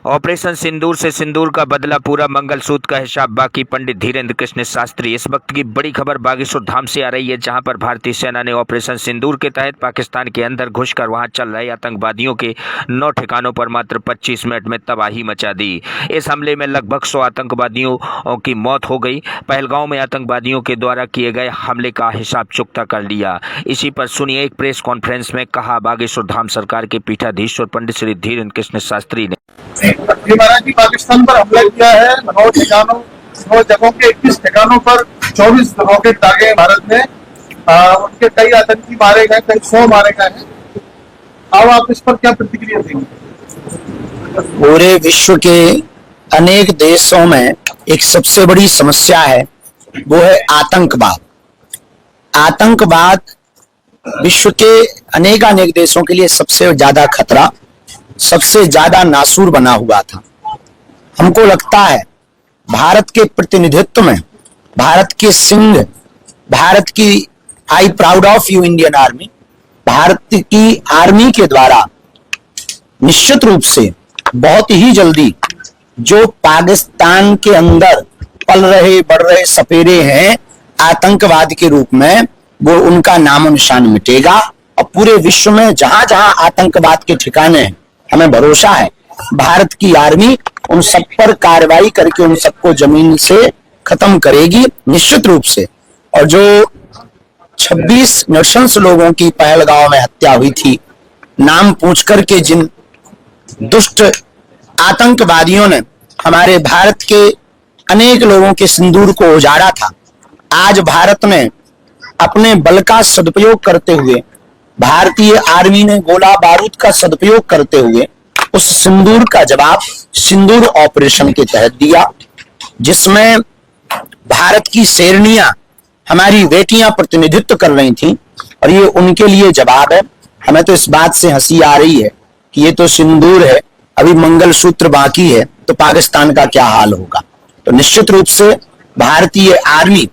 Operation सिंदूर से सिंदूर का बदला पूरा, मंगलसूत्र का हिसाब बाकी। पंडित धीरेन्द्र कृष्ण शास्त्री। इस वक्त की बड़ी खबर बागेश्वर धाम से आ रही है, जहां पर भारतीय सेना ने ऑपरेशन सिंदूर के तहत पाकिस्तान के अंदर घुसकर वहां चल रहे आतंकवादियों के 9 ठिकानों पर मात्र 25 मिनट में तबाही मचा दी। इस हमले में लगभग 100 आतंकवादियों की मौत हो गई। पहलगांव में आतंकवादियों के द्वारा किए गए हमले का हिसाब चुकता कर लिया। इसी पर सुनिए एक प्रेस कॉन्फ्रेंस में कहा बागेश्वर धाम सरकार के पीठाधीश्वर पंडित श्री धीरेन्द्र कृष्ण शास्त्री ने। महाराज जी, पाकिस्तान पर हमला किया है 9 जगहों के 21 ठिकानों पर 24 रॉकेट दागे भारत ने। उनके कई आतंकी मारे गए, कई 100 मारे गए हैं। अब आप इस पर क्या प्रतिक्रिया देंगे? पूरे विश्व के अनेक देशों में एक सबसे बड़ी समस्या है, वो है आतंकवाद। आतंकवाद विश्व के अनेक देशों के लिए सबसे ज्यादा खतरा, सबसे ज्यादा नासूर बना हुआ था। हमको लगता है भारत के प्रतिनिधित्व में, भारत के सिंह, भारत की I proud of you Indian army, Bharat की आर्मी के द्वारा निश्चित रूप से बहुत ही जल्दी जो पाकिस्तान के अंदर पल रहे बढ़ रहे सपेरे हैं आतंकवाद के रूप में, वो उनका नामो निशान मिटेगा। और पूरे विश्व में जहां जहां आतंकवाद के ठिकाने हैं, हमें भरोसा है भारत की आर्मी उन सब पर कार्रवाई करके उन सबको जमीन से खत्म करेगी निश्चित रूप से। और जो 26 नृशंस लोगों की पहलगांव में हत्या हुई थी, नाम पूछ करके जिन दुष्ट आतंकवादियों ने हमारे भारत के अनेक लोगों के सिंदूर को उजाड़ा था, आज भारत ने अपने बल का सदुपयोग करते हुए, भारतीय आर्मी ने गोला बारूद का सदुपयोग करते हुए उस सिंदूर का जवाब सिंदूर ऑपरेशन के तहत दिया, जिसमें भारत की शेरनियां, हमारी बेटियां प्रतिनिधित्व कर रही थीं। और ये उनके लिए जवाब है। हमें तो इस बात से हंसी आ रही है कि ये तो सिंदूर है, अभी मंगलसूत्र बाकी है, तो पाकिस्तान का क्या हाल होगा। तो निश्चित रूप से भारतीय आर्मी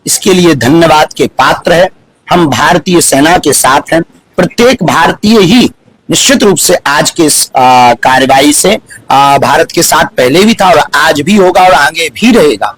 इसके लिए धन्यवाद के पात्र है। हम भारतीय सेना के साथ हैं। प्रत्येक भारतीय ही निश्चित रूप से आज के कार्रवाई से भारत के साथ पहले भी था और आज भी होगा और आगे भी रहेगा।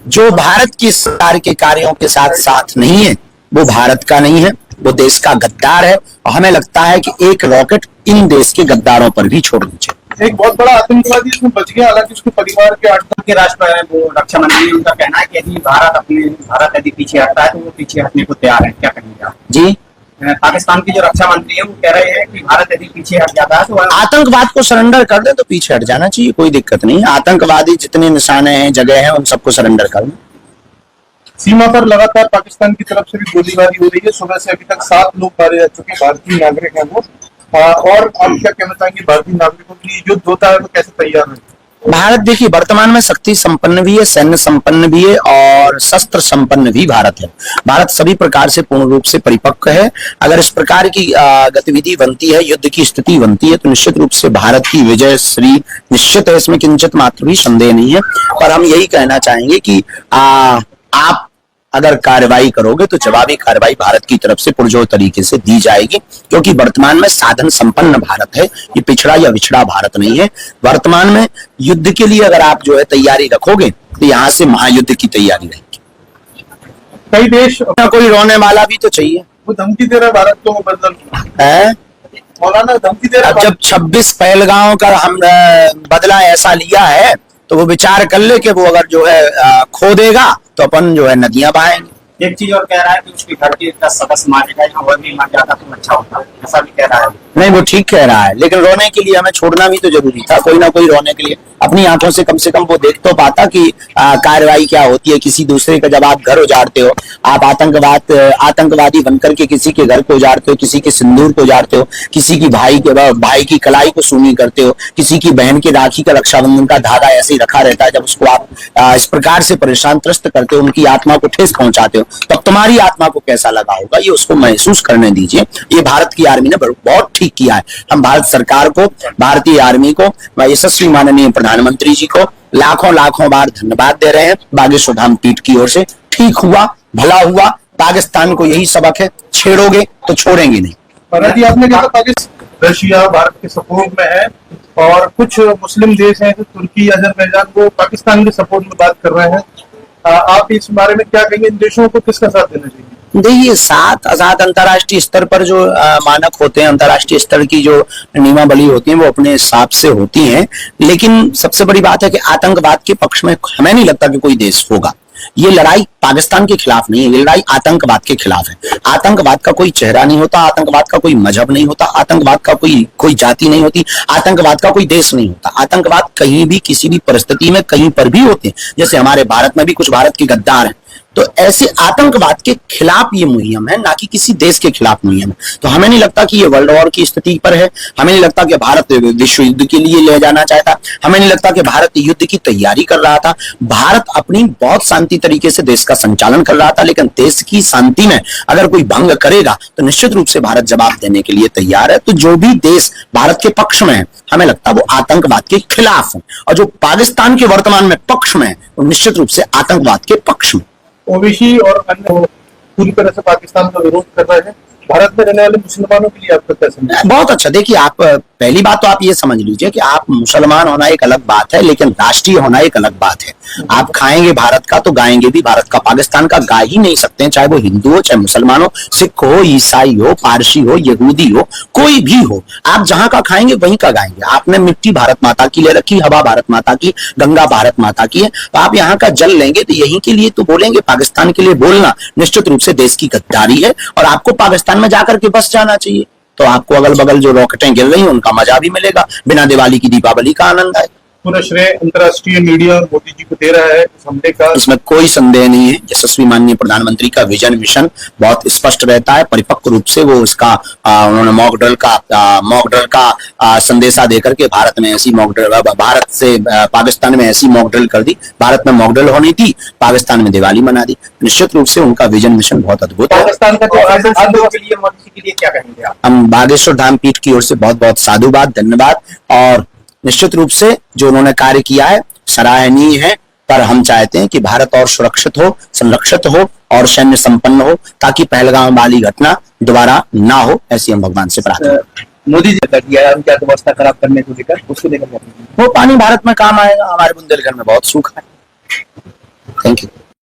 जो भारत की सरकार के कार्यों के साथ नहीं है, वो भारत का नहीं है, वो देश का गद्दार है। और हमें लगता है कि एक रॉकेट इन देश के गद्दारों पर भी छोड़नी चाहिए। एक बहुत बड़ा आतंकवादी इसमें बच गया, हालांकि उसके परिवार के 8 के राष्ट्र वो रक्षा मंत्री, उनका कहना है कि यदि भारत यदि पीछे हटता है तो वो पीछे हटने को तैयार है। क्या कहेंगे आप? जी, पाकिस्तान की जो रक्षा मंत्री है वो कह रहे हैं कि भारत यदि पीछे हट जाता है तो आतंकवाद को सरेंडर कर दे तो पीछे हट जाना चाहिए, कोई दिक्कत नहीं। आतंकवादी जितने निशाने हैं, जगह हैं, उन सबको सरेंडर कर दें। सीमा पर लगातार पाकिस्तान की तरफ से भी गोलीबारी हो रही है। सुबह से अभी तक 7 लोग मारे जा चुके हैं, भारतीय नागरिक हैं वो। और आप क्या कहना चाहेंगे, भारतीय नागरिकों के लिए युद्ध होता है तो कैसे तैयार है भारत? देखिए, वर्तमान में शक्ति संपन्न भी है, सैन्य संपन्न भी है और शस्त्र संपन्न भी भारत है। भारत सभी प्रकार से पूर्ण रूप से परिपक्व है। अगर इस प्रकार की गतिविधि बनती है, युद्ध की स्थिति बनती है, तो निश्चित रूप से भारत की विजय श्री निश्चित है, इसमें किंचित मात्र भी संदेह नहीं है। पर हम यही कहना चाहेंगे कि आप अगर कार्रवाई करोगे तो जवाबी कार्रवाई भारत की तरफ से पुरजोर तरीके से दी जाएगी, क्योंकि वर्तमान में साधन संपन्न भारत है, ये पिछड़ा या विछड़ा भारत नहीं है। वर्तमान में युद्ध के लिए अगर आप जो है तैयारी रखोगे तो यहाँ से महायुद्ध की तैयारी रहेगी। कई देश कोई रोने वाला भी तो चाहिए। वो धमकी दे रहा है भारत को बदल है, मौलाना धमकी दे रहा है। जब 26 पहलगांव का हम बदला ऐसा लिया है तो वो विचार कर ले कि वो अगर जो है खो देगा तो अपन जो है नदियां बहाएंगे। एक चीज और कह रहा है कि उसकी घर के 10 सदस्य मारेगा या और भी मर जाता तो अच्छा होता, ऐसा भी कह रहा है। नहीं, वो ठीक कह रहा है, लेकिन रोने के लिए हमें छोड़ना भी तो जरूरी था। कोई ना कोई रोने के लिए अपनी आंखों से कम वो देख तो पाता कि कार्रवाई क्या होती है। किसी दूसरे का जब आप घर उजाड़ते हो, आप आतंकवादी बनकर के किसी के घर को उजाड़ते हो, किसी के सिंदूर को उजाड़ते हो, किसी की भाई की कलाई को सूनी करते हो, किसी की बहन की राखी का रक्षाबंधन का धागा ऐसे ही रखा रहता है, जब उसको आप इस प्रकार से परेशान त्रस्त करते हो, उनकी आत्मा को ठेस पहुंचाते हो, तब तुम्हारी आत्मा को कैसा लगा होगा, ये उसको महसूस करने दीजिए। ये भारत की आर्मी ने बहुत ठीक किया है। हम भारत सरकार को, भारतीय आर्मी को, यशस्वी माननीय प्रधानमंत्री जी को लाखों बार धन्यवाद दे रहे हैं। बागेश्वर धाम पीठ की ओर से ठीक हुआ, भला हुआ। पाकिस्तान को यही सबक है, छेड़ोगे तो छोड़ेंगे नहीं। आपने कहा रशिया भारत के सपोर्ट में है और कुछ मुस्लिम देश हैं, तुर्की, अजरबैजान, वो पाकिस्तान के सपोर्ट में बात कर रहे हैं। आप इस बारे में क्या कहेंगे? इन देशों को किसका साथ देना चाहिए? देखिए, सात आजाद अंतर्राष्ट्रीय स्तर पर जो मानक होते हैं, अंतर्राष्ट्रीय स्तर की जो नियमावली होती है, वो अपने हिसाब से होती हैं। लेकिन सबसे बड़ी बात है कि आतंकवाद के पक्ष में हमें नहीं लगता कि कोई देश होगा। ये लड़ाई पाकिस्तान के खिलाफ नहीं है, ये लड़ाई आतंकवाद के खिलाफ है। आतंकवाद का कोई चेहरा नहीं होता, आतंकवाद का कोई मजहब नहीं होता, आतंकवाद का कोई जाति नहीं होती, आतंकवाद का कोई देश नहीं होता। आतंकवाद कहीं भी किसी भी परिस्थिति में कहीं पर भी होते हैं। जैसे हमारे भारत में भी कुछ भारत के गद्दार हैं, तो ऐसे आतंकवाद के खिलाफ ये मुहिम है, ना कि किसी देश के खिलाफ मुहिम है। तो हमें नहीं लगता कि ये वर्ल्ड वॉर की स्थिति पर है। हमें नहीं लगता कि भारत विश्व युद्ध के लिए ले जाना चाहता। हमें नहीं लगता कि भारत युद्ध की तैयारी कर रहा था। भारत अपनी बहुत शांति तरीके से देश का संचालन कर रहा था, लेकिन देश की शांति में अगर कोई भंग करेगा तो निश्चित रूप से भारत जवाब देने के लिए तैयार है। तो जो भी देश भारत के पक्ष में है, हमें लगता है वो आतंकवाद के खिलाफ है, और जो पाकिस्तान के वर्तमान में पक्ष में है, वो निश्चित रूप से आतंकवाद के पक्ष में। ओवैसी और अन्य पूरी तरह से पाकिस्तान का विरोध कर रहे हैं। भारत में रहने वाले मुसलमानों के लिए आपका क्या समझ? बहुत अच्छा। देखिए, आप पहली बात तो आप ये समझ लीजिए कि आप मुसलमान होना एक अलग बात है, लेकिन राष्ट्रीय होना एक अलग बात है। आप खाएंगे भारत का तो गाएंगे भी भारत का। पाकिस्तान का गा ही नहीं सकते हैं, चाहे वो हिंदू हो, चाहे मुसलमान हो, सिख हो, ईसाई हो, पारसी हो, यहूदी हो, कोई भी हो। आप जहां का खाएंगे वहीं का गाएंगे। आपने मिट्टी भारत माता की ले रखी, हवा भारत माता की, गंगा भारत माता की है, तो आप यहाँ का जल लेंगे तो यहीं के लिए तो बोलेंगे। पाकिस्तान के लिए बोलना निश्चित रूप से देश की गद्दारी है, और आपको पाकिस्तान में जाकर के बस जाना चाहिए, तो आपको अगल बगल जो रॉकेटें गिर रही हैं उनका मजा भी मिलेगा, बिना दिवाली की दीपावली का आनंद आए। पूरा श्रेय अंतर्राष्ट्रीय मीडिया मोदी जी को दे रहा है इस हमले का। इसमें कोई संदेह नहीं है। यशस्वी माननीय प्रधानमंत्री का विजन मिशन बहुत स्पष्ट रहता है। परिपक्व रूप से वो उसका उन्होंने मॉक ड्रिल का संदेशा देकर के भारत में ऐसी मॉक ड्रिल, भारत से पाकिस्तान में ऐसी मॉक ड्रिल कर दी। भारत में मॉक ड्रिल होनी थी, पाकिस्तान में दिवाली मना दी। निश्चित रूप से उनका विजन मिशन बहुत अद्भुत है। पाकिस्तान का जो आंदोलन के लिए मोदी जी के लिए क्या कहेंगे आप? हम बागेश्वर धाम पीठ की ओर से बहुत बहुत साधुवाद, धन्यवाद। और निश्चित रूप से जो उन्होंने कार्य किया है सराहनीय है, पर हम चाहते हैं कि भारत और सुरक्षित हो, संरक्षित हो और सैन्य संपन्न हो, ताकि पहलगाम वाली घटना दोबारा ना हो, ऐसी हम भगवान से प्रार्थना। मोदी जी ने किया है उनकी अर्थव्यवस्था खराब करने को लेकर, उसको लेकर वो पानी भारत में काम आएगा। हमारे बुंदेलखंड में बहुत सूखा है। Thank you.